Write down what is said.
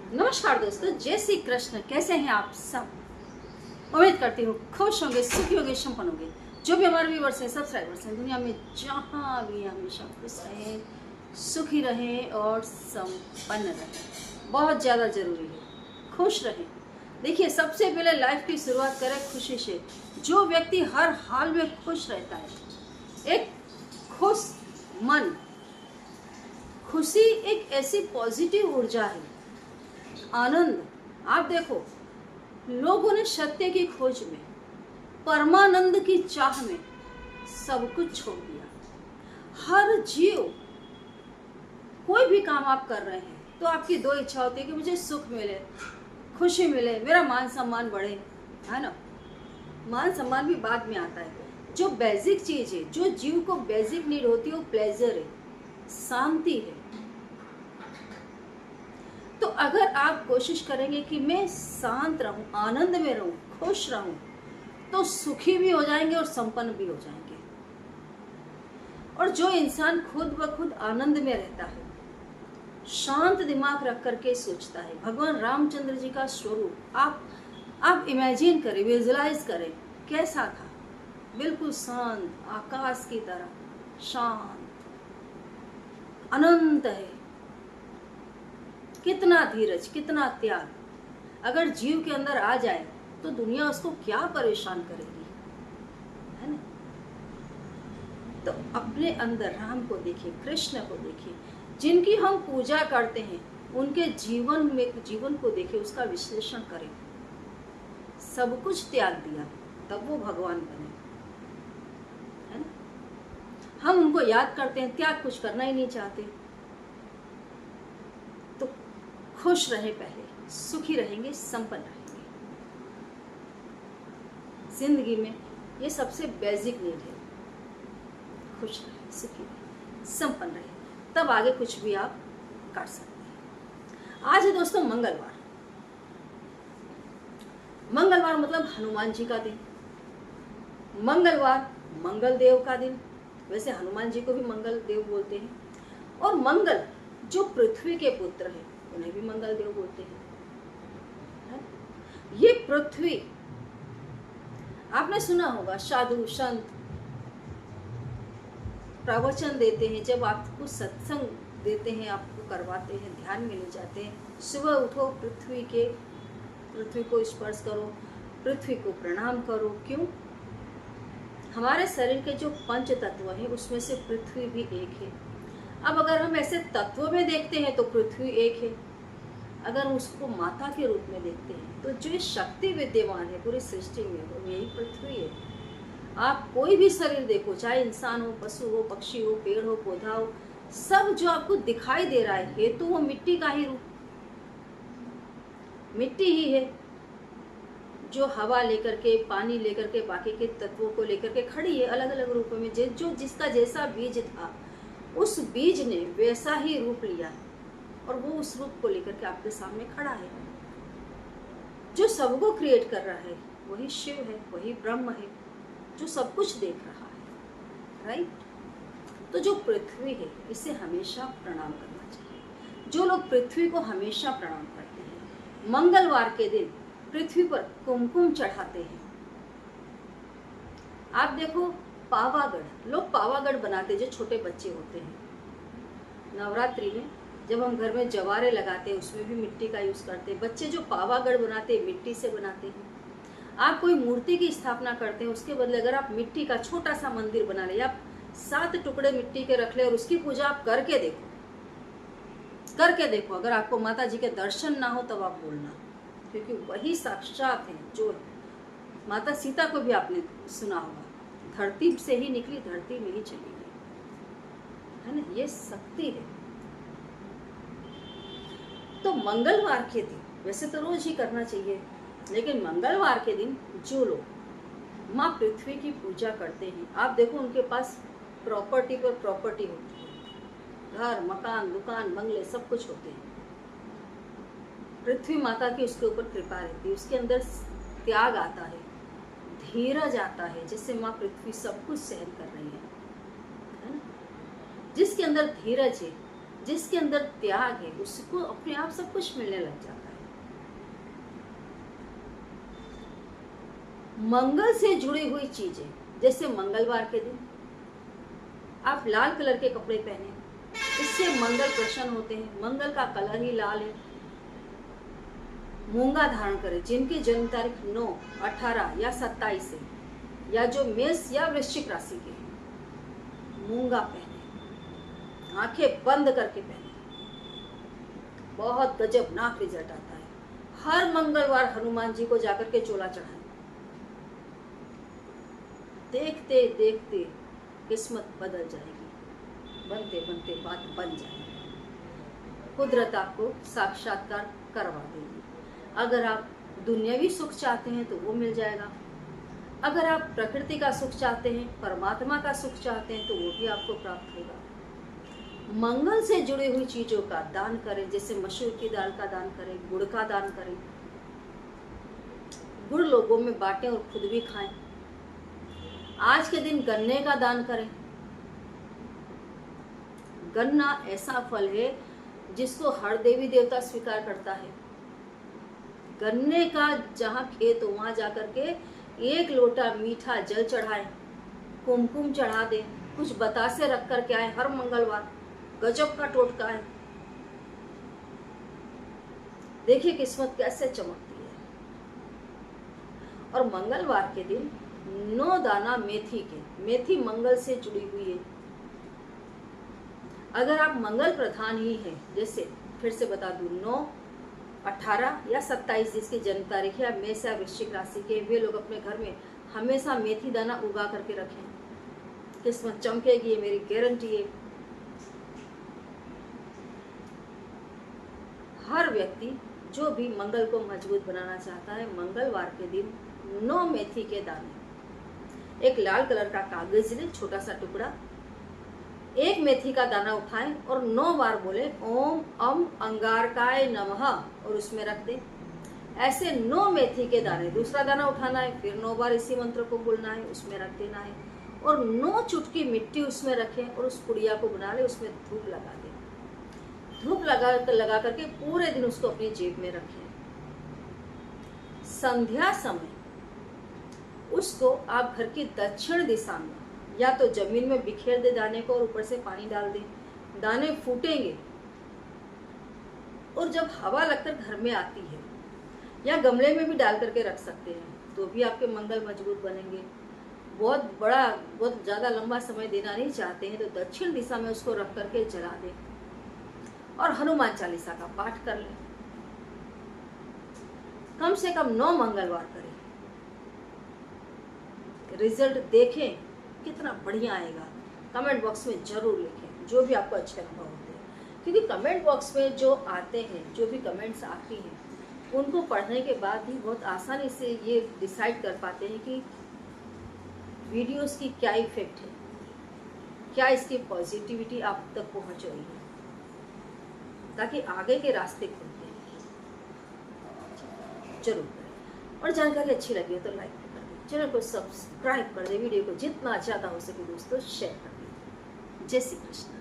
नमस्कार दोस्तों, जय श्री कृष्ण। कैसे हैं आप सब? उम्मीद करती हूँ खुश होंगे, सुखी होंगे, संपन्न होंगे। जो भी हमारे व्यूअर्स हैं, सब्सक्राइबर्स हैं, दुनिया में जहाँ भी हैं, हमेशा खुश रहें, सुखी रहें और संपन्न रहें। बहुत ज़्यादा ज़रूरी है खुश रहें। देखिए, सबसे पहले लाइफ की शुरुआत करें खुशी से। जो व्यक्ति हर हाल में खुश रहता है, एक खुश मन, खुशी एक ऐसी पॉजिटिव ऊर्जा है, आनंद। आप देखो, लोगों ने सत्य की खोज में, परमानंद की चाह में सब कुछ छोड़ दिया। हर जीव, कोई भी काम आप कर रहे हैं तो आपकी दो इच्छा होती है कि मुझे सुख मिले, खुशी मिले, मेरा मान सम्मान बढ़े, है ना। मान सम्मान भी बाद में आता है। जो बेसिक चीज है, जो जीव को बेसिक नीड होती है, वो प्लेजर है, शांति है। तो अगर आप कोशिश करेंगे कि मैं शांत रहूं, आनंद में रहूं, खुश रहूं, तो सुखी भी हो जाएंगे और संपन्न भी हो जाएंगे। और जो इंसान खुद ब खुद आनंद में रहता है, शांत दिमाग रख करके सोचता है, भगवान रामचंद्र जी का स्वरूप आप इमेजिन करें, विजुलाइज करें, कैसा था? बिल्कुल शांत, आकाश की तरह शांत, अनंत है। कितना धीरज, कितना त्याग अगर जीव के अंदर आ जाए तो दुनिया उसको क्या परेशान करेगी, है ना। तो अपने अंदर राम को देखिए, कृष्ण को देखिए, जिनकी हम पूजा करते हैं, उनके जीवन को देखिए, उसका विश्लेषण करें। सब कुछ त्याग दिया तब वो भगवान बने, है ना। हम उनको याद करते हैं, त्याग कुछ करना ही नहीं चाहते। तो खुश रहे, पहले सुखी रहेंगे, संपन्न रहेंगे। जिंदगी में ये सबसे बेसिक नीड है। खुश रहे, सुखी रहे, संपन्न रहे, तब आगे कुछ भी आप कर सकते हैं। आज है दोस्तों मंगलवार। मंगलवार मतलब हनुमान जी का दिन। मंगलवार मंगल देव का दिन। वैसे हनुमान जी को भी मंगल देव बोलते हैं। और मंगल जो पृथ्वी के पुत्र हैं, उन्हें भी मंगल देव बोलते हैं। ये पृथ्वी, आपने सुना होगा, साधु संत प्रवचन देते हैं, जब आपको सत्संग देते हैं, आपको करवाते हैं, ध्यान में ले जाते हैं, सुबह उठो, पृथ्वी को स्पर्श करो, पृथ्वी को प्रणाम करो। क्यों? हमारे शरीर के जो पंच तत्व हैं, उसमें से पृथ्वी भी एक है। अब अगर हम ऐसे तत्व में देखते हैं तो पृथ्वी एक है। अगर उसको माता के रूप में देखते हैं तो जो शक्ति विद्यमान है पूरी सृष्टि में, वो यही पृथ्वी है। आप कोई भी शरीर देखो, चाहे इंसान हो, पशु हो, पक्षी हो, पेड़ हो, पौधा हो, सब जो आपको दिखाई दे रहा है तो वो मिट्टी का ही रूप, मिट्टी ही है, जो हवा लेकर के, पानी लेकर के, बाकी के तत्वों को लेकर के खड़ी है, अलग अलग रूपों में। जो जिसका जैसा बीज था, उस बीज ने वैसा ही रूप लिया है और वो उस रूप को लेकर के आपके सामने खड़ा है। जो सबको क्रिएट कर रहा है वही शिव है, वही ब्रह्म है, जो सब कुछ देख रहा है, राइट। तो जो पृथ्वी है, इसे हमेशा प्रणाम करना चाहिए। जो लोग पृथ्वी को हमेशा प्रणाम करते हैं, मंगलवार के दिन पृथ्वी पर कुमकुम चढ़ाते हैं। आप देखो, पावागढ़, लोग पावागढ़ बनाते, जो छोटे बच्चे होते हैं, नवरात्रि में जब हम घर में जवारे लगाते हैं, उसमें भी मिट्टी का यूज करते हैं। बच्चे जो पावागढ़ बनाते हैं, मिट्टी से बनाते हैं। आप कोई मूर्ति की स्थापना करते हैं, उसके बदले अगर आप मिट्टी का छोटा सा मंदिर बना ले, या 7 टुकड़े मिट्टी के रख ले और उसकी पूजा आप करके देखो। अगर आपको माता जी के दर्शन ना हो तब आप बोलना, क्योंकि वही साक्षात है। जो माता सीता को भी आपने सुना होगा, धरती से ही निकली, धरती में ही चली गई, है ना। ये शक्ति है। तो मंगलवार के दिन, वैसे तो रोज ही करना चाहिए, लेकिन मंगलवार के दिन जो लोग माँ पृथ्वी की पूजा करते हैं, आप देखो उनके पास प्रॉपर्टी पर प्रॉपर्टी होती है, घर, मकान, दुकान, बंगले, सब कुछ होते हैं। पृथ्वी माता की उसके ऊपर कृपा रहती है, उसके अंदर त्याग आता है, धीरज आता है, जैसे माँ पृथ्वी सब कुछ सहन कर रही है ना। जिसके अंदर धीरज है, जिसके अंदर त्याग है उसको अपने आप सब कुछ मिलने लग जाता है। मंगल से जुड़ी हुई चीजें, जैसे मंगलवार के दिन आप लाल कलर के कपड़े पहने, इससे मंगल प्रसन्न होते हैं। मंगल का कलर ही लाल है। मूंगा धारण करें, जिनकी जन्म तारीख 9, 18 या 27 है, या जो मेष या वृश्चिक राशि के हैं, मूंगा पहने, आंखें बंद करके पहने, बहुत गजबनाक रिजल्ट आता है। हर मंगलवार हनुमान जी को जाकर के चोला चढ़ाएं। देखते देखते किस्मत बदल जाएगी, बनते बनते बात बन जाएगी। कुदरत आपको साक्षात्कार करवा देगी। अगर आप दुनियावी सुख चाहते हैं तो वो मिल जाएगा। अगर आप प्रकृति का सुख चाहते हैं, परमात्मा का सुख चाहते हैं, तो वो भी आपको प्राप्त होगा। मंगल से जुड़ी हुई चीजों का दान करें, जैसे मसूर की दाल का दान करें, गुड़ का दान करें। गुड़ लोगों में बांटें और खुद भी खाएं। आज के दिन गन्ने का दान करें। गन्ना ऐसा फल है जिसको हर देवी देवता स्वीकार करता है। गन्ने का जहाँ खेत हो वहां जाकर के 1 लोटा मीठा जल चढ़ाएं, कुमकुम चढ़ा दें, कुछ बतासे रख करके आए हर मंगलवार। गजब का टोटका है। देखिए किस्मत कैसे चमकती है। और मंगलवार के दिन 9 दाना मेथी के, मेथी मंगल से जुड़ी हुई है। अगर आप मंगल प्रधान ही हैं, जैसे फिर से बता दूं, 9, 18 या 27 जिसकी जन्म तारीख है, मेष या वृश्चिक राशि के, वे लोग अपने घर में हमेशा मेथी दाना उगा करके रखें। किस्मत चमकेगी, ये मेरी गारंटी है। हर व्यक्ति जो भी मंगल को मजबूत बनाना चाहता है, मंगलवार के दिन 9 मेथी के दाने, एक लाल कलर का कागज लें, छोटा सा टुकड़ा, 1 मेथी का दाना उठाएं और 9 बार बोले ओम अम अंगारकाय नमः और उसमें रख दें। ऐसे 9 मेथी के दाने, दूसरा दाना उठाना है, फिर 9 बार इसी मंत्र को बोलना है, उसमें रख देना है और 9 चुटकी मिट्टी उसमें रखें और उस पुड़िया को बना ले, उसमें धूप लगा दें। धूप लगा करके पूरे दिन उसको अपनी जेब में रखें। संध्या समय उसको आप घर की दक्षिण दिशा में या तो जमीन में बिखेर दे दाने को और ऊपर से पानी डाल दें। दाने फूटेंगे और जब हवा लगकर घर में आती है, या गमले में भी डाल करके रख सकते हैं, तो भी आपके मंगल मजबूत बनेंगे। बहुत ज़्यादा लंबा समय देना नहीं चाहते हैं तो दक्षिण दिशा में उसको रख करके जला दें और हनुमान चालीसा का पाठ कर लें। कम से कम 9 मंगलवार करें। रिजल्ट देखें कितना बढ़िया आएगा। कमेंट बॉक्स में जरूर लिखें जो भी आपको अच्छे अनुभव होते हैं, क्योंकि कमेंट बॉक्स में जो आते हैं, जो भी कमेंट्स आती हैं, उनको पढ़ने के बाद ही बहुत आसानी से ये डिसाइड कर पाते हैं कि वीडियोस की क्या इफेक्ट है, क्या इसकी पॉजिटिविटी आप तक पहुंच रही है, ताकि आगे के रास्ते खुलते हैं। जरूर करें और जानकारी अच्छी लगी हो तो लाइक कर दें, चैनल को सब्सक्राइब कर दें, वीडियो को जितना ज़्यादा हो सके दोस्तों शेयर कर दें। जय श्री कृष्ण।